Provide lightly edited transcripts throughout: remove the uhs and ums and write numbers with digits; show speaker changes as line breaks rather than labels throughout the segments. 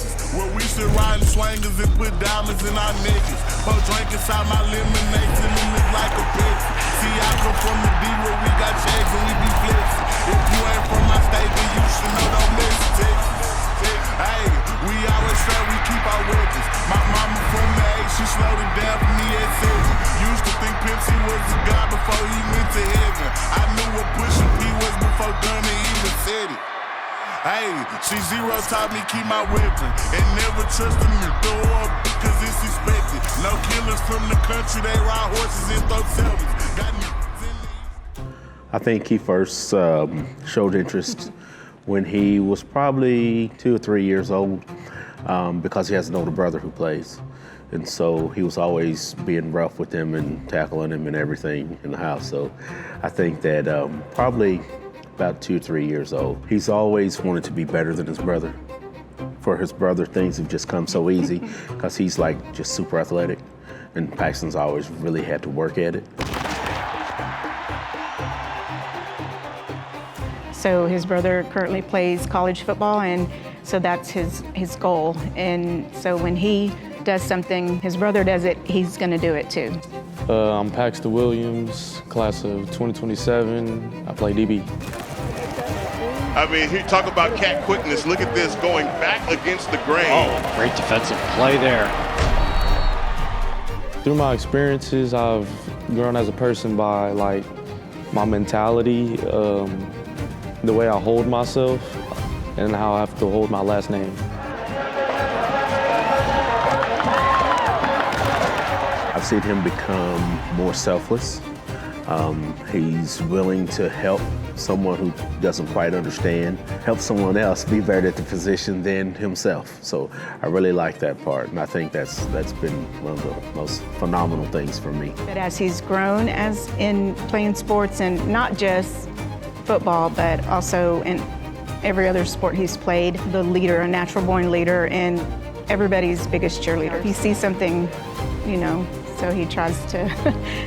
Texas, where we sit riding swangers and put diamonds in our necklaces. Pour drink inside my lemonade till it look like a Pepsi. See, I come from the D where we got checks and we be flexing. If you ain't from my state, then you should know don't mess with Texas. Hey, we always say we keep our wedges. My mama from the A, she slowed it down for me at 7. Used to think Pepsi was a god before he went to heaven. I knew what Pusha P was before Gunna even said it. Hey, C0 taught me keep my weapon and never trust them to throw up because it's expected. No killers from the country, they ride horses and throw sevens. Got me.
I think he first showed interest when he was probably 2 or 3 years old because he has an older brother who plays. And so he was always being rough with him and tackling him and everything in the house. So I think that probably about 2 or 3 years old. He's always wanted to be better than his brother. For his brother, things have just come so easy because he's like just super athletic. And Paxton's always really had to work at it.
So his brother currently plays college football, and so that's his goal. And so when he does something, his brother does it, he's gonna do it too.
I'm Paxton Williams, class of 2027. I play DB.
I mean, he talk about cat quickness. Look at this, going back against the grain.
Oh, great defensive play there.
Through my experiences, I've grown as a person by like my mentality, the way I hold myself, and how I have to hold my last name.
I've seen him become more selfless. He's willing to help someone who doesn't quite understand, help someone else be better at the position than himself. So I really like that part, and I think that's been one of the most phenomenal things for me.
But as he's grown as in playing sports, and not just football, but also in every other sport he's played, the leader, a natural-born leader, and everybody's biggest cheerleader. He sees something, you know, so he tries to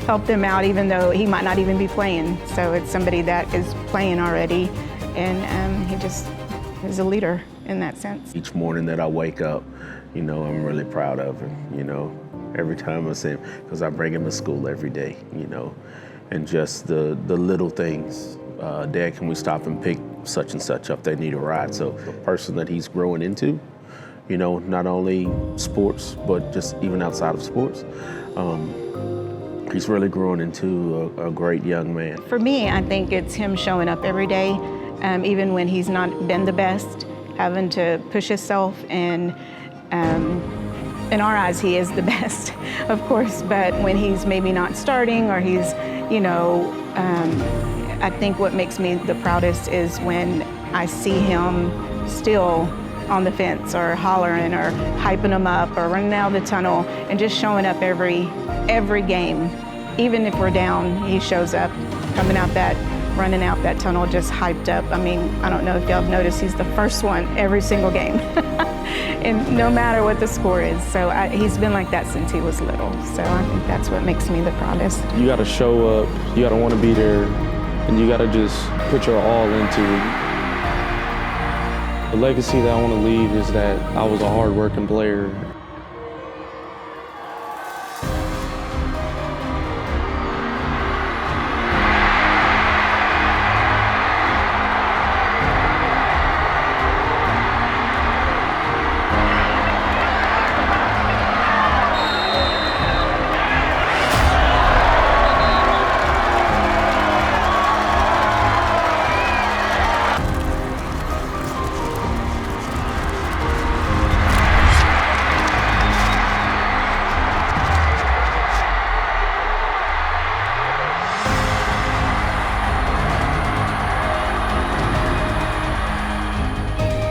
help them out, even though he might not even be playing. So it's somebody that is playing already, and he just is a leader in that sense.
Each morning that I wake up, you know, I'm really proud of him, you know, every time I see him, because I bring him to school every day, you know, and just the little things. Dad, can we stop and pick such and such up? They need a ride. So the person that he's growing into, you know, not only sports, but just even outside of sports, he's really growing into a great young man.
For me, I think it's him showing up every day, even when he's not been the best, having to push himself, and in our eyes, he is the best, of course, but when he's maybe not starting or he's, you know, I think what makes me the proudest is when I see him still on the fence or hollering or hyping them up or running out of the tunnel and just showing up every game. Even if we're down, he shows up, running out that tunnel just hyped up. I mean, I don't know if y'all have noticed, he's the first one every single game. And no matter what the score is. So he's been like that since he was little. So I think that's what makes me the proudest.
You gotta show up, you gotta wanna be there, and you gotta just put your all into it. The legacy that I want to leave is that I was a hard-working player.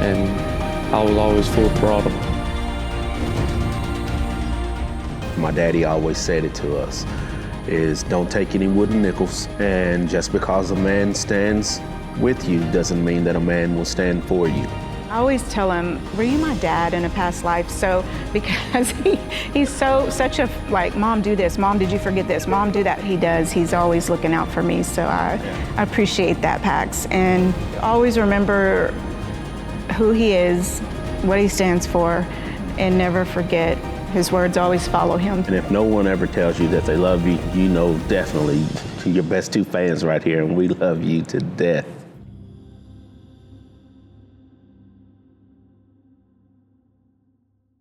And I was always full throttle.
My daddy always said it to us, is don't take any wooden nickels, and just because a man stands with you doesn't mean that a man will stand for you.
I always tell him, were you my dad in a past life? So, because he's such a, like, Mom, do this, Mom, did you forget this, Mom, do that. He does, he's always looking out for me, so I appreciate that, Pax. And always remember who he is what he stands for and never forget. His words always follow him.
And if no one ever tells you that they love you, you know definitely your best two fans right here, and we love you to death.